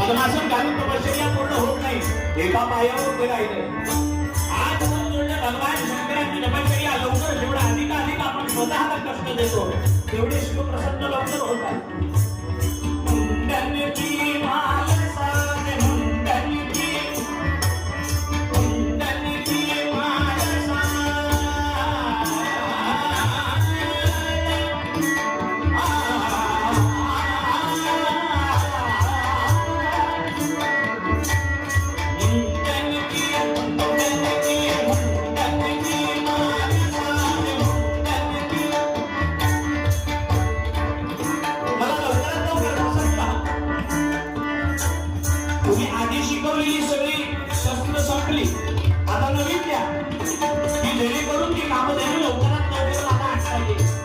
पद्मासन घालून तपश्चर्या पूर्ण होत नाही, एका पायावर उभे राहिले. आज भगवान शंकरांची तपश्चर्या लवकर जेवढा अधिक आपण स्वतःला कष्ट देतो तेवढे शिवप्रसन्न लवकर होतात. मुंडनची माळ साज, मुंडनची माळ साज. तुम्ही आधी शिकवलेली सगळी शस्त्र संपली, आता नवीन द्या की जेणेकरून ती कामं लवकरात लवकर मला आणता येईल.